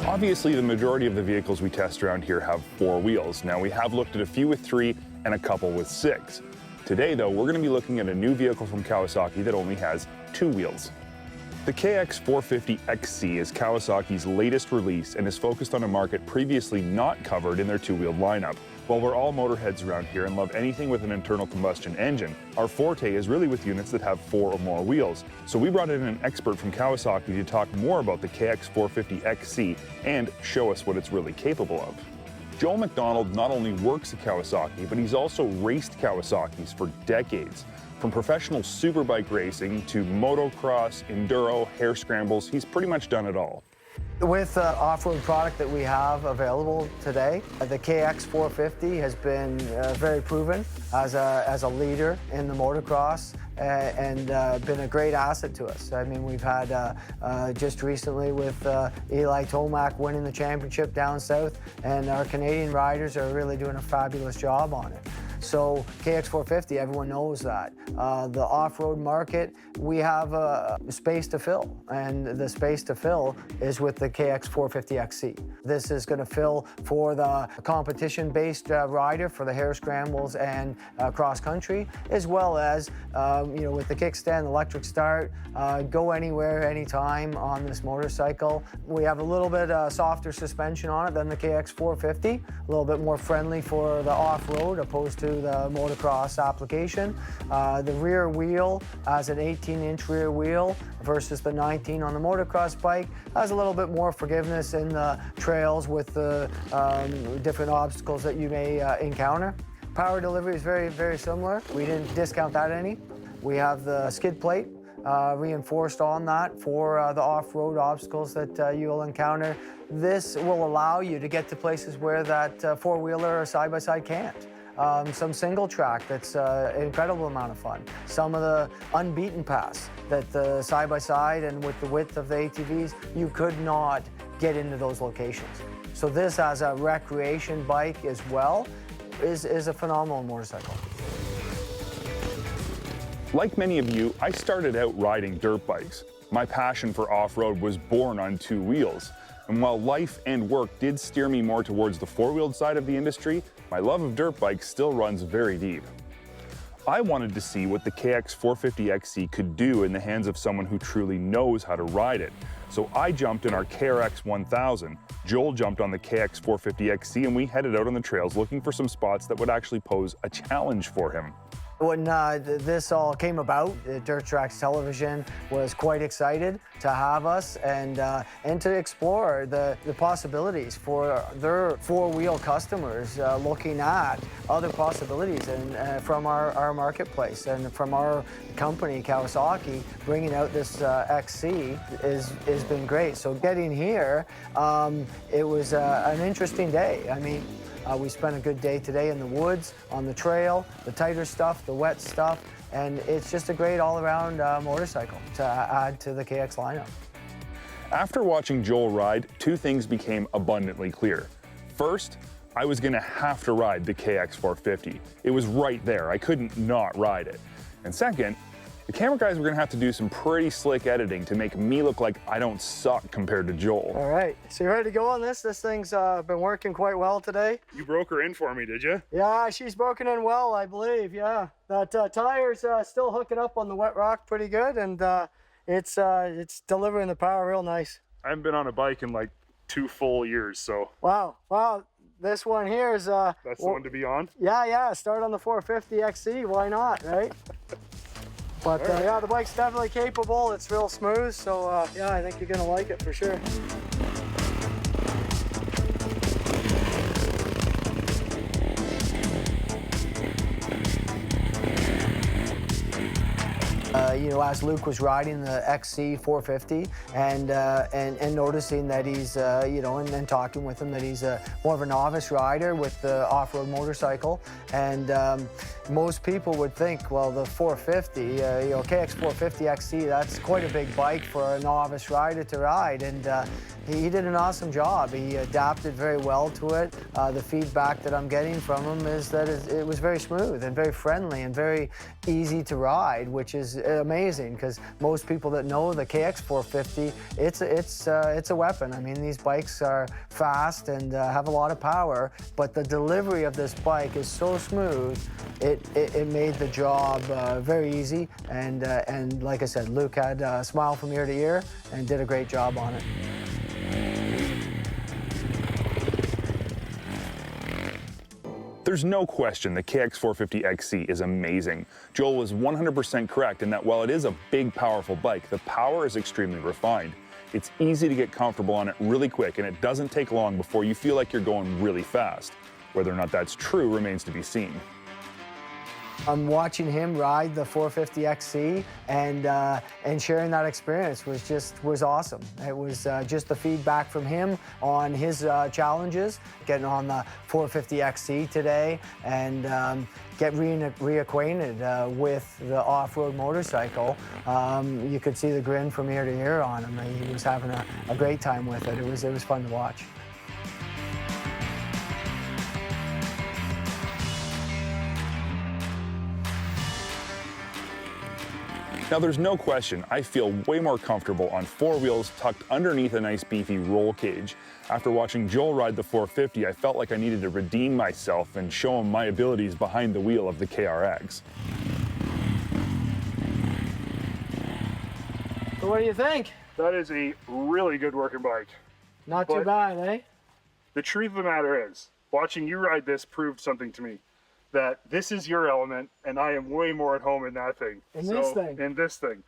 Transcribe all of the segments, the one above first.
Obviously, the majority of the vehicles we test around here have 4 wheels. Now, we have looked at a few with 3 and a couple with 6. Today, though, we're going to be looking at a new vehicle from Kawasaki that only has 2 wheels. The KX450XC is Kawasaki's latest release and is focused on a market previously not covered in their 2-wheeled lineup. While we're all motorheads around here and love anything with an internal combustion engine, our forte is really with units that have 4 or more wheels. So we brought in an expert from Kawasaki to talk more about the KX450XC and show us what it's really capable of. Joel McDonald not only works at Kawasaki, but he's also raced Kawasaki's for decades. From professional superbike racing to motocross, enduro, hare scrambles, he's pretty much done it all. With the off-road product that we have available today, the KX450 has been very proven as a leader in the motocross and been a great asset to us. I mean, we've had just recently with Eli Tomac winning the championship down south, and our Canadian riders are really doing a fabulous job on it. So KX450, everyone knows that. The off-road market, we have a space to fill, and the space to fill is with the KX450XC. This is going to fill for the competition-based rider for the hare scrambles and cross-country, as well as with the kickstand, electric start, go anywhere, anytime on this motorcycle. We have a little bit softer suspension on it than the KX450, a little bit more friendly for the off-road opposed to the motocross application. The rear wheel has an 18-inch rear wheel versus the 19 on the motocross bike. Has a little bit more forgiveness in the trails with the different obstacles that you may encounter. Power delivery is very, very similar. We didn't discount that any. We have the skid plate reinforced on that for the off-road obstacles that you'll encounter. This will allow you to get to places where that four-wheeler or side-by-side can't. Some single track that's an incredible amount of fun. Some of the unbeaten paths that the side-by-side and with the width of the ATVs, you could not get into those locations. So this as a recreation bike as well is a phenomenal motorcycle. Like many of you, I started out riding dirt bikes. My passion for off-road was born on 2 wheels. And while life and work did steer me more towards the 4-wheeled side of the industry, my love of dirt bikes still runs very deep. I wanted to see what the KX450XC could do in the hands of someone who truly knows how to ride it. So I jumped in our KRX 1000, Joel jumped on the KX450XC, and we headed out on the trails looking for some spots that would actually pose a challenge for him. When this all came about, Dirt Trax Television was quite excited to have us and to explore the possibilities for their 4-wheel customers, looking at other possibilities and from our marketplace and from our company, Kawasaki, bringing out this XC has been great. So getting here, it was an interesting day. I mean, we spent a good day today in the woods, on the trail, the tighter stuff, the wet stuff, and it's just a great all-around motorcycle to add to the KX lineup. After watching Joel ride, 2 things became abundantly clear. First, I was going to have to ride the KX450. It was right there. I couldn't not ride it. And second, the camera guys were going to have to do some pretty slick editing to make me look like I don't suck compared to Joel. All right, so you ready to go on this? This thing's been working quite well today. You broke her in for me, did you? Yeah, she's broken in well, I believe, yeah. That tire's still hooking up on the wet rock pretty good, and it's delivering the power real nice. I haven't been on a bike in like 2 full years, so. Wow, this one here is... That's the one to be on? Yeah, start on the 450XC, why not, right? But yeah, the bike's definitely capable. It's real smooth, so yeah, I think you're gonna like it for sure. you know, as Luke was riding the XC450 and noticing that he's, you know, and then talking with him that he's more of a novice rider with the off-road motorcycle. And most people would think, well, the 450, you know, KX450XC, that's quite a big bike for a novice rider to ride. And he did an awesome job. He adapted very well to it. The feedback that I'm getting from him is that it was very smooth and very friendly and very easy to ride, which is amazing because most people that know the KX450, it's a weapon. I mean, these bikes are fast and have a lot of power, but the delivery of this bike is so smooth, it made the job very easy. And like I said, Luke had a smile from ear to ear and did a great job on it. There's no question the KX450XC is amazing. Joel was 100% correct in that while it is a big, powerful bike, the power is extremely refined. It's easy to get comfortable on it really quick, and it doesn't take long before you feel like you're going really fast. Whether or not that's true remains to be seen. I'm watching him ride the 450XC and sharing that experience was awesome. It was just the feedback from him on his challenges, getting on the 450XC today and get reacquainted with the off-road motorcycle. You could see the grin from ear to ear on him. He was having a great time with it. It was fun to watch. Now there's no question, I feel way more comfortable on four wheels tucked underneath a nice beefy roll cage. After watching Joel ride the 450, I felt like I needed to redeem myself and show him my abilities behind the wheel of the KRX. So what do you think? That is a really good working bike. Not too bad, eh? The truth of the matter is, watching you ride this proved something to me. That this is your element, and I am way more at home in that thing. In this thing?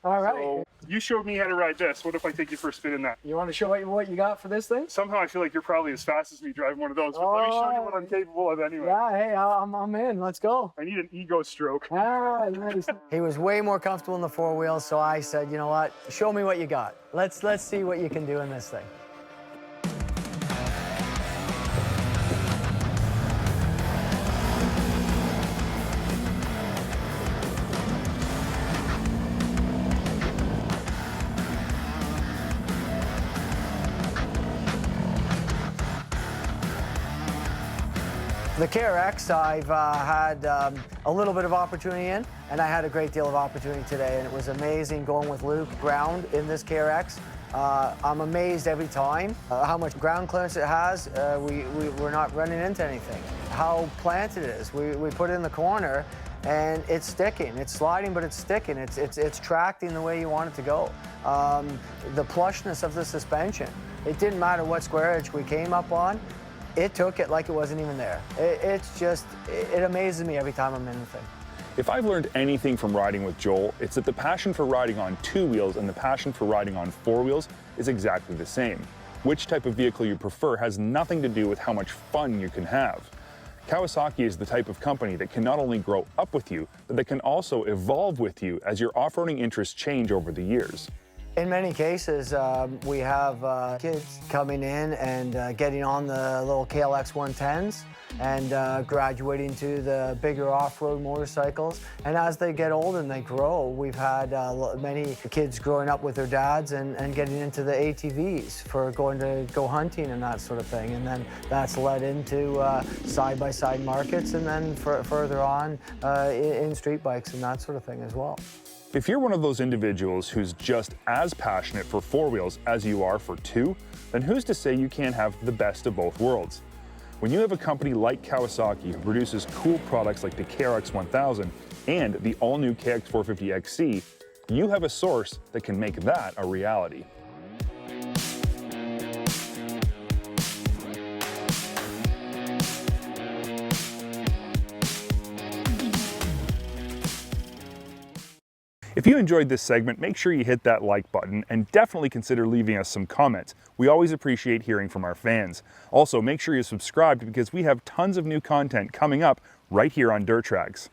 All right. So you showed me how to ride this. What if I take you for a spin in that? You want to show what you got for this thing? Somehow I feel like you're probably as fast as me driving one of those, but let me show you what I'm capable of anyway. Yeah, hey, I'm in. Let's go. I need an ego stroke. All right, nice. He was way more comfortable in the four wheels, so I said, you know what? Show me what you got. Let's see what you can do in this thing. The KRX I've had a little bit of opportunity in, and I had a great deal of opportunity today, and it was amazing going with Luke ground in this KRX. I'm amazed every time how much ground clearance it has. We're not running into anything. How planted it is. We put it in the corner, and it's sticking. It's sliding, but it's sticking. It's tracting the way you want it to go. The plushness of the suspension. It didn't matter what square edge we came up on. It took it like it wasn't even there. It amazes me every time I'm in the thing. If I've learned anything from riding with Joel, it's that the passion for riding on two wheels and the passion for riding on four wheels is exactly the same. Which type of vehicle you prefer has nothing to do with how much fun you can have. Kawasaki is the type of company that can not only grow up with you, but that can also evolve with you as your off-roading interests change over the years. In many cases, we have kids coming in and getting on the little KLX 110s and graduating to the bigger off-road motorcycles. And as they get older and they grow, we've had many kids growing up with their dads and getting into the ATVs for going to go hunting and that sort of thing. And then that's led into side-by-side markets and then further on in street bikes and that sort of thing as well. If you're one of those individuals who's just as passionate for four wheels as you are for two, then who's to say you can't have the best of both worlds? When you have a company like Kawasaki who produces cool products like the KRX 1000 and the all-new KX450XC, you have a source that can make that a reality. If you enjoyed this segment, make sure you hit that like button and definitely consider leaving us some comments. We always appreciate hearing from our fans. Also, make sure you're subscribed because we have tons of new content coming up right here on Dirt Trax.